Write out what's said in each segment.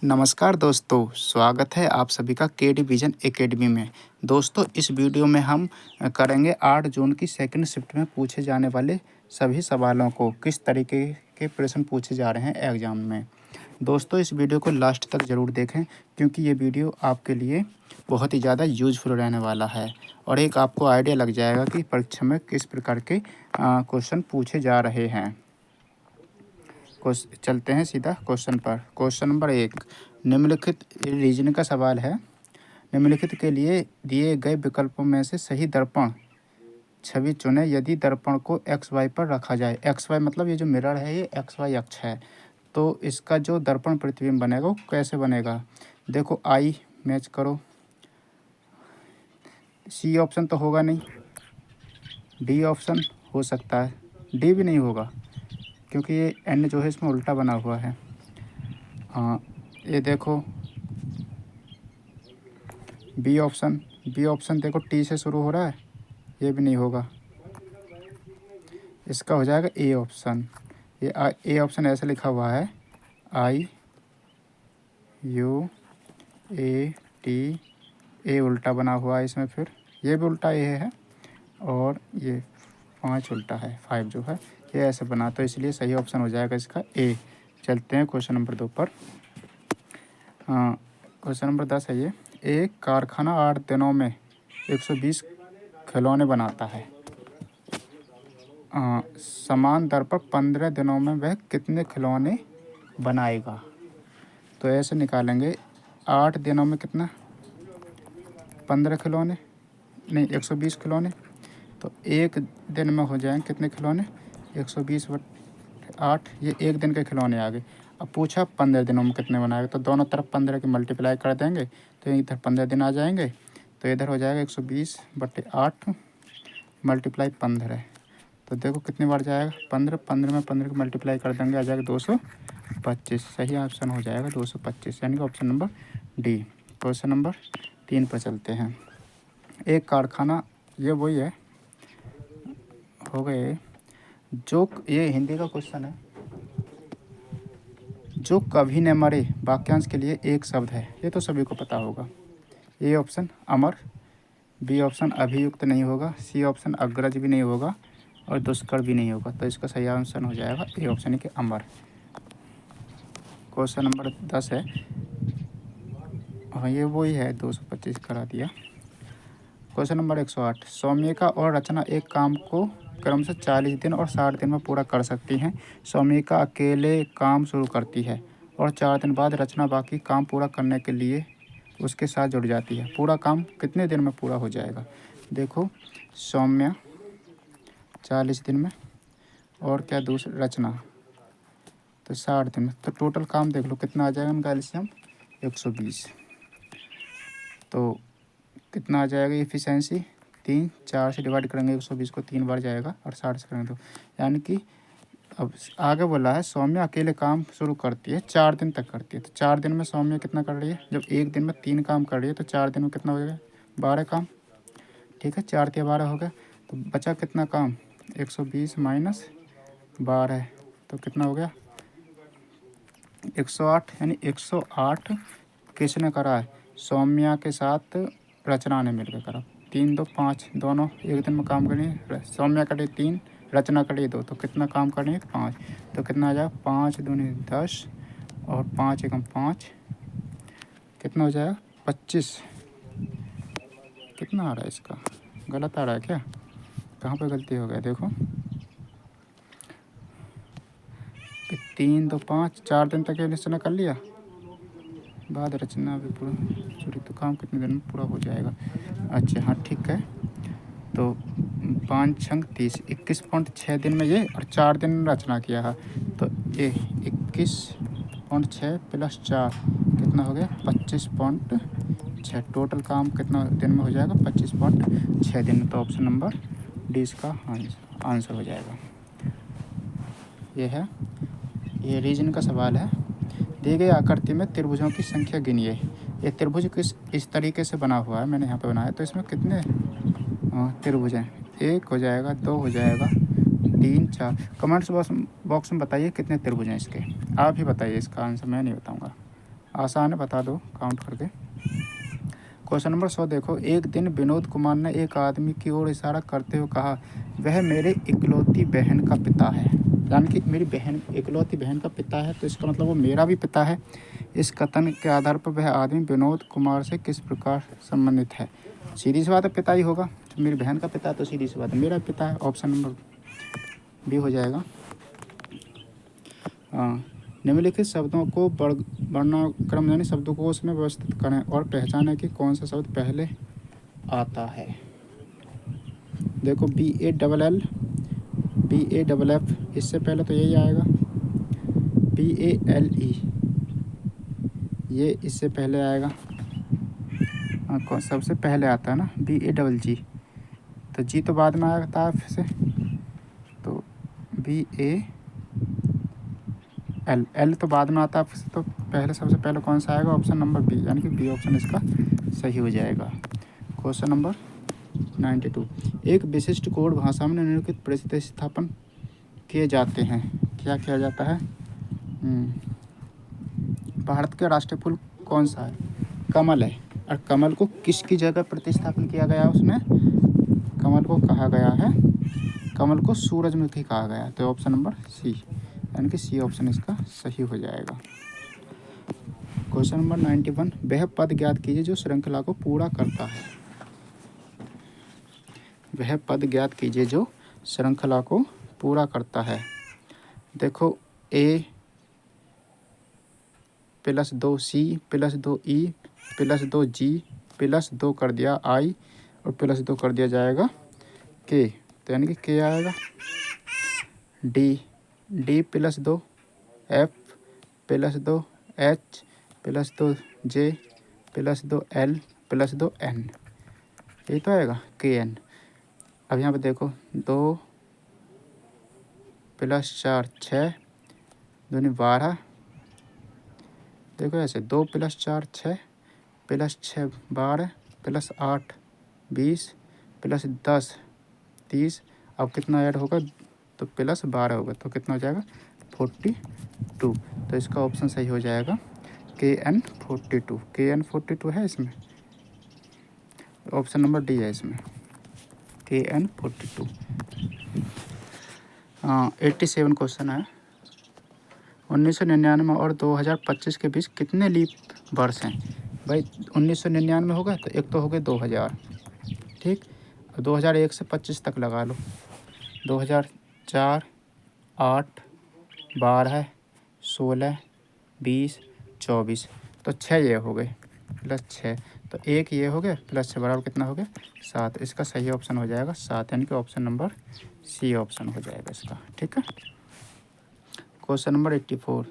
नमस्कार दोस्तों, स्वागत है आप सभी का के डी विज़न एकेडमी में। दोस्तों, इस वीडियो में हम करेंगे 8 जून की सेकंड शिफ्ट में पूछे जाने वाले सभी सवालों को किस तरीके के प्रश्न पूछे जा रहे हैं एग्ज़ाम में। दोस्तों, इस वीडियो को लास्ट तक ज़रूर देखें क्योंकि ये वीडियो आपके लिए बहुत ही ज़्यादा यूज़फुल रहने वाला है और एक आपको आइडिया लग जाएगा कि परीक्षा में किस प्रकार के क्वेश्चन पूछे जा रहे हैं। चलते हैं सीधा क्वेश्चन पर। क्वेश्चन नंबर 1, निम्नलिखित रीजनिंग का सवाल है। निम्नलिखित के लिए दिए गए विकल्पों में से सही दर्पण छवि चुनें यदि दर्पण को एक्स वाई पर रखा जाए। एक्स वाई मतलब ये जो मिरर है ये एक्स वाई अक्ष है, तो इसका जो दर्पण प्रतिबिंब बनेगा वो कैसे बनेगा। देखो, आई मैच करो। सी ऑप्शन तो होगा नहीं, डी ऑप्शन हो सकता है, डी भी नहीं होगा क्योंकि ये एन जो है इसमें उल्टा बना हुआ है। ये देखो बी ऑप्शन देखो टी से शुरू हो रहा है, ये भी नहीं होगा। इसका हो जाएगा ए ऑप्शन। ये ए ऑप्शन ऐसे लिखा हुआ है, आई यू ए टी, ए उल्टा बना हुआ है इसमें, फिर ये भी उल्टा ए है और ये 5 उल्टा है, 5 जो है ये ऐसे बना, तो इसलिए सही ऑप्शन हो जाएगा इसका ए। चलते हैं क्वेश्चन नंबर 2 पर। क्वेश्चन नंबर 10 है ये। एक कारखाना 8 दिनों में 120 खिलौने बनाता है। समान दर पर 15 दिनों में वह कितने खिलौने बनाएगा। तो ऐसे निकालेंगे, 8 दिनों में कितना, 15 खिलौने नहीं 120 खिलौने, तो एक दिन में हो जाएंगे कितने खिलौने, 120/8, ये एक दिन के खिलौने आ गए। अब पूछा 15 दिनों में कितने बनाएगा, तो दोनों तरफ 15 की मल्टीप्लाई कर देंगे तो इधर 15 दिन आ जाएंगे, तो इधर हो जाएगा 120/8 मल्टीप्लाई 15। तो देखो कितनी बार जाएगा, 15 में 15 की मल्टीप्लाई कर देंगे आ जाएगा 225। सही ऑप्शन हो जाएगा 225, यानी कि option number D. Question number 3 पर चलते हैं। एक कारखाना, ये वही है, हो गए जो, ये हिंदी का क्वेश्चन है। जो कभी न मरे वाक्यांश के लिए एक शब्द है, ये तो सभी को पता होगा। ए ऑप्शन अमर, बी ऑप्शन अभियुक्त नहीं होगा, सी ऑप्शन अग्रज भी नहीं होगा और दुष्कर भी नहीं होगा, तो इसका सही आंसर हो जाएगा ए ऑप्शन के अमर। क्वेश्चन नंबर 10 है, हाँ ये वही है, 225 करा दिया। क्वेश्चन नंबर 108, सौम्यिका और रचना एक काम को क्रमशः 40 दिन और 60 दिन में पूरा कर सकती हैं। सौम्यिका अकेले काम शुरू करती है और 4 दिन बाद रचना बाकी काम पूरा करने के लिए उसके साथ जुड़ जाती है। पूरा काम कितने दिन में पूरा हो जाएगा। देखो, सौम्या 40 दिन में और क्या दूसरी रचना तो 60 दिन में, तो टोटल काम देख लो कितना आ जाएगा उनका एलसीएम 120। तो कितना आ जाएगा एफिशिएंसी, 3, 4 से डिवाइड करेंगे 120 को 3 बार जाएगा और 60 से करेंगे तो, यानी कि अब आगे बोला है सौम्या अकेले काम शुरू करती है 4 दिन तक करती है, तो 4 दिन में सौम्या कितना कर रही है, जब एक दिन में 3 काम कर रही है तो 4 दिन में कितना हो जाएगा, 12 काम। ठीक है, 4 या 12 हो गया, तो बचा कितना काम, 120 माइनस 12, तो कितना हो गया 108, यानी 108 किसने करा है, सौम्या के साथ रचना ने मिलकर करा। 3 2 5 दोनों एक दिन में काम करें, सौम्या कटे 3, रचना कटे 2, तो कितना काम करें 5, तो कितना आ जाएगा 5 दूनी 10 और 5 एकम 5, कितना हो जाएगा 25। कितना आ रहा है इसका, गलत आ रहा है क्या, कहाँ पे गलती हो गया, देखो 3 2 5, 4 दिन तक ये रचना कर लिया, बाद रचना भी पूरा सॉरी, तो काम कितने दिन में पूरा हो जाएगा। अच्छा हाँ ठीक है, तो 5 छंग 30, 21.6 दिन में ये और 4 दिन में रचना किया है, तो ये 21.6 प्लस 4 कितना हो गया 25.6, टोटल काम कितना दिन में हो जाएगा 25.6 दिन में, तो ऑप्शन नंबर डी इसका आंसर हो जाएगा। ये है, ये रीजन का सवाल है। दी गई आकृति में त्रिभुजों की संख्या गिनिए। ये त्रिभुज किस इस तरीके से बना हुआ है, मैंने यहाँ पे बनाया, तो इसमें कितने त्रिभुज हैं, 1 हो जाएगा, 2 हो जाएगा, 3 4। कमेंट्स बॉक्स में बताइए कितने त्रिभुज हैं इसके, आप ही बताइए इसका आंसर, मैं नहीं बताऊँगा। आसान है, बता दो काउंट करके। क्वेश्चन नंबर 100 देखो, एक दिन विनोद कुमार ने एक आदमी की ओर इशारा करते हुए कहा, वह मेरे इकलौती बहन का पिता है। यानी कि मेरी बहन, इकलौती बहन का पिता है, तो इसका मतलब वो मेरा भी पिता है। इस कथन के आधार पर वह आदमी विनोद कुमार से किस प्रकार संबंधित है? सीधी सी बात है, पिता ही होगा। तो मेरी बहन का पिता है तो सीधी सी बात है मेरा पिता है। ऑप्शन नंबर बी हो जाएगा। हाँ, निम्नलिखित शब्दों को वर्णाक्रम यानी शब्दकोश में व्यवस्थित करें और पहचानें कि कौन सा शब्द पहले आता है। देखो, BALL, BAFF, इससे पहले तो यही आएगा। BALE, ये इससे पहले आएगा। हाँ, कौन सबसे पहले आता है ना, BAGG, तो जी तो बाद में आता है फिर से, तो BAL तो बाद में आता है फिर से, तो पहले सबसे पहले कौन सा आएगा? ऑप्शन नंबर बी, यानी कि बी ऑप्शन इसका सही हो जाएगा। क्वेश्चन नंबर 92, एक विशिष्ट कोड भाषा में निम्नलिखित प्रतिस्थापन किए जाते हैं। क्या किया जाता है? भारत का राष्ट्रीय फूल कौन सा है? कमल है। और कमल को किसकी जगह प्रतिस्थापन किया गया उसमें? कमल को कहा गया है, कमल को सूरजमुखी कहा गया है। तो ऑप्शन नंबर सी, यानी कि सी ऑप्शन इसका सही हो जाएगा। क्वेश्चन नंबर 91, वह पद ज्ञात कीजिए जो श्रृंखला को पूरा करता है। वह पद ज्ञात कीजिए जो श्रृंखला को पूरा करता है। देखो, A + 2C + 2E + 2G + 2 कर दिया I और +2 कर दिया जाएगा K, तो यानी कि K आएगा। D + 2 F + 2 H + 2 J + 2 L + 2 N, यही तो आएगा KN। अब यहाँ पे देखो, 2 + 4 6 दूनी 12, देखो ऐसे 2 + 4 6 + 6 12 + 8 20 + 10 30, अब कितना ऐड होगा? तो +12 होगा, तो कितना हो जाएगा? 42। तो इसका ऑप्शन सही हो जाएगा KN 42। KN 42 है इसमें, ऑप्शन नंबर डी है इसमें, KN 42। 87 क्वेश्चन है, 1999 और 2025 के बीच कितने लीप वर्ष हैं? भाई 1999 होगा तो एक तो हो गए 2000, ठीक, 2001 से 25 तक लगा लो, 2004 8 12 16 20 24, तो 6 ये हो गए +6, तो एक ये हो गए +6 बराबर कितना हो गया? 7। इसका सही ऑप्शन हो जाएगा 7, यानी कि ऑप्शन नंबर सी ऑप्शन हो जाएगा इसका, ठीक है। क्वेश्चन नंबर 84,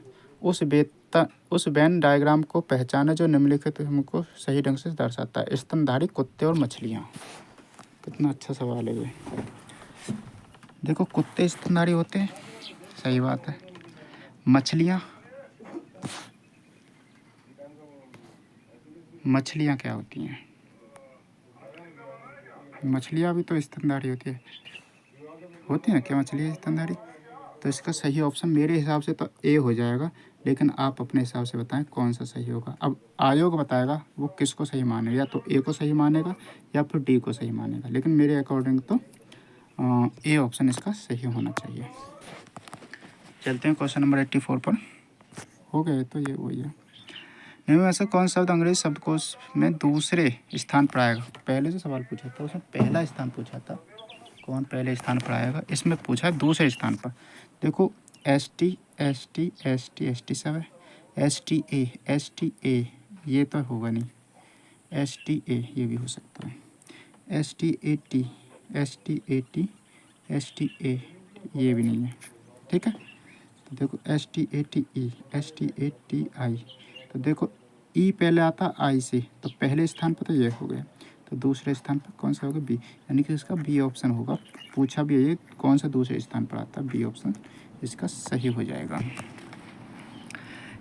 उस वेन डायग्राम को पहचाने जो निम्नलिखित हमको सही ढंग से दर्शाता है। स्तनधारी कुत्ते और मछलियाँ, कितना अच्छा सवाल है ये। देखो, कुत्ते स्तनधारी होते हैं, सही बात है। मछलियाँ क्या होती हैं? मछलियाँ भी तो स्तनधारी होती हैं क्या? मछलियाँ स्तनधारी, तो इसका सही ऑप्शन मेरे हिसाब से तो ए हो जाएगा, लेकिन आप अपने हिसाब से बताएं कौन सा सही होगा। अब आयोग बताएगा वो किसको सही मानेगा, या तो ए को सही मानेगा या फिर डी को सही मानेगा, लेकिन मेरे अकॉर्डिंग तो ए ऑप्शन इसका सही होना चाहिए। चलते हैं क्वेश्चन नंबर 84 पर। हो गए तो ये वही है। निम्न में से कौन सा शब्द अंग्रेजी शब्दकोश में दूसरे स्थान पर आएगा? पहले जो सवाल पूछा था उसमें पहला स्थान पूछा था, कौन पहले स्थान पर आएगा? इसमें पूछा है दूसरे स्थान पर। देखो, ST ST ST ST सब है, STA ये तो होगा नहीं, STA ये भी हो सकता है, STAT STA ये भी नहीं है, ठीक है। तो देखो, STATI, तो देखो ई पहले आता आई से, तो पहले स्थान पर तो ये हो गया, तो दूसरे स्थान पर कौन सा होगा? बी, यानी कि इसका बी ऑप्शन होगा। पूछा भी है ये कौन सा दूसरे स्थान पर आता है, बी ऑप्शन इसका सही हो जाएगा।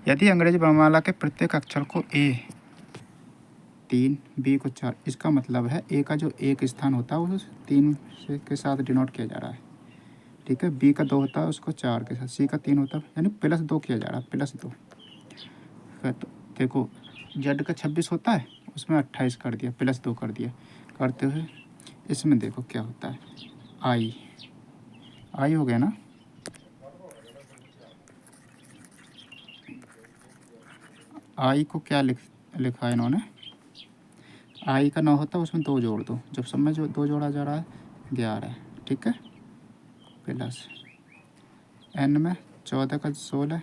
यदि अंग्रेजी वर्णमाला के प्रत्येक अक्षर को A 3 B को 4, इसका मतलब है A का जो एक स्थान होता है वो 3 से के साथ डिनोट किया जा रहा है, ठीक है। B का 2 होता है उसको 4 के साथ, C का 3 होता है, यानी +2 किया जा रहा है, +2। देखो जेड का 26 होता है, उसमें 28 कर दिया, प्लस 2 कर दिया, करते हुए इसमें देखो क्या होता है, आई हो गया ना। आई को क्या लिखा है इन्होंने, आई का 9 होता है, उसमें 2 जोड़ दो, जब सब में जो 2 जोड़ा जा रहा है 11, ठीक है। प्लस एन में 14 का 16,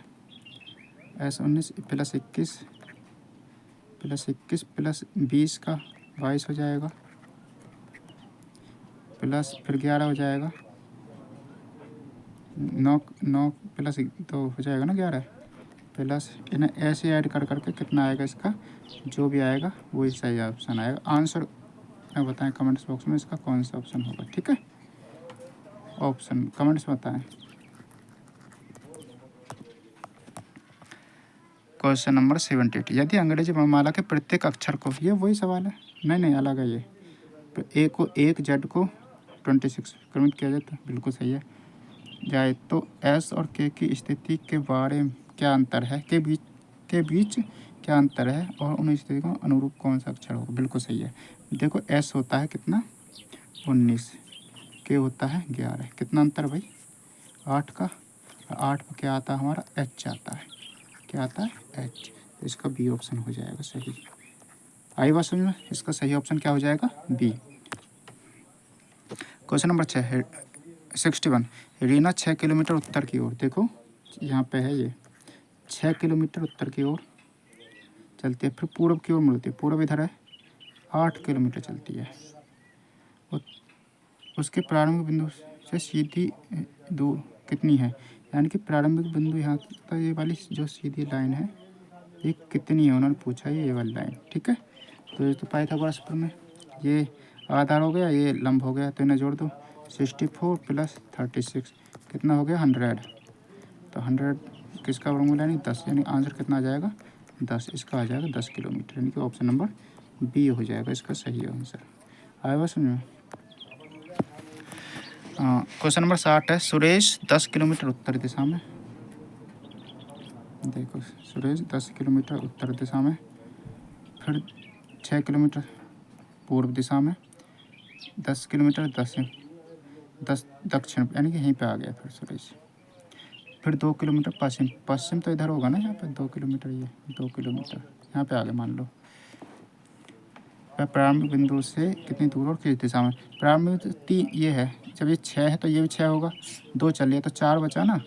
एस 19 प्लस 21 प्लस 20 का 22 हो जाएगा, प्लस फिर 11 हो जाएगा, 9 प्लस 2 हो जाएगा ना 11, प्लस इन्हें ऐसे ऐड कर करके कितना आएगा, इसका जो भी आएगा वही सही ऑप्शन आएगा। आंसर बताएं कमेंट्स बॉक्स में इसका कौन सा ऑप्शन होगा, ठीक है। ऑप्शन कमेंट्स बताएं। क्वेश्चन नंबर 78, यदि अंग्रेजी वर्णमाला के प्रत्येक अक्षर को, ये वही सवाल है, नहीं अलग है ये, ए को 1 जेड को 26 क्रमित किया जाता है, बिल्कुल सही है जाए तो एस और के की स्थिति के बारे में क्या अंतर है, के बीच क्या अंतर है और उन स्थिति को अनुरूप कौन सा अक्षर होगा, बिल्कुल सही है। देखो एस होता है कितना 19, के होता है 11, कितना अंतर भाई 8 का, 8 में क्या आता है हमारा एच आता है, क्या आता है एच, तो इसका बी ऑप्शन हो जाएगा सही। आई बात समझ में, इसका सही ऑप्शन क्या हो जाएगा B. Question number 61, Reena 6 kilometre उत्तर की ओर, देखो यहाँ पे है ये 6 किलोमीटर उत्तर की ओर चलती है, फिर पूर्व की ओर मुड़ती है, पूर्व इधर है 8 किलोमीटर चलती है, उसके प्रारंभिक बिंदु से सीधी दूर कितनी है, यानी कि प्रारंभिक बिंदु यहाँ तक ये वाली जो सीधी लाइन है ये कितनी है, उन्होंने पूछा ये वाली लाइन, ठीक है। तो ये तो पाइथागोरस सूत्र में ये आधार हो गया, ये लंब हो गया, तो इन्हें जोड़ दो, 64 प्लस 36 कितना हो गया 100, तो 100 किसका वर्गमूल यानी 10, यानी आंसर कितना आ जाएगा 10, इसका आ जाएगा 10 किलोमीटर, यानी कि ऑप्शन नंबर बी हो जाएगा इसका सही आंसर। आया बस समझ में। क्वेश्चन नंबर 60 है, सुरेश 10 किलोमीटर उत्तर दिशा में, देखो सुरेश 10 किलोमीटर उत्तर दिशा में, फिर 6 किलोमीटर पूर्व दिशा में, 10 किलोमीटर 10 दक्षिण, यानी कि यहीं पे आ गया फिर सुरेश, फिर 2 किलोमीटर पश्चिम तो इधर होगा ना, यहाँ पे 2 किलोमीटर, ये 2 किलोमीटर यहाँ पे आ गए मान लो। प्रारंभिक बिंदु से कितनी दूर और किस दिशा में, प्रारंभिक 3 ये है, जब ये 6 है तो ये भी 6 होगा, 2 चलिए तो 4 बचा ना,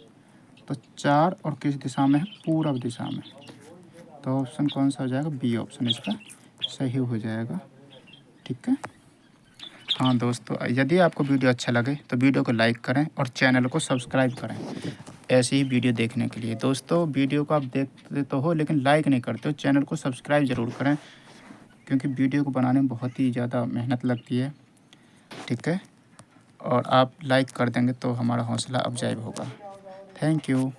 तो 4 और किस दिशा में है पूर्व दिशा में, तो ऑप्शन कौन सा हो जाएगा बी ऑप्शन इसका सही हो जाएगा, ठीक है। हाँ दोस्तों, यदि आपको वीडियो अच्छा लगे तो वीडियो को लाइक करें और चैनल को सब्सक्राइब करें ऐसी ही वीडियो देखने के लिए। दोस्तों वीडियो को आप देखते तो हो लेकिन लाइक नहीं करते हो, चैनल को सब्सक्राइब ज़रूर करें क्योंकि वीडियो को बनाने में बहुत ही ज़्यादा मेहनत लगती है, ठीक है। और आप लाइक कर देंगे तो हमारा हौसला अफजाई होगा। Thank you.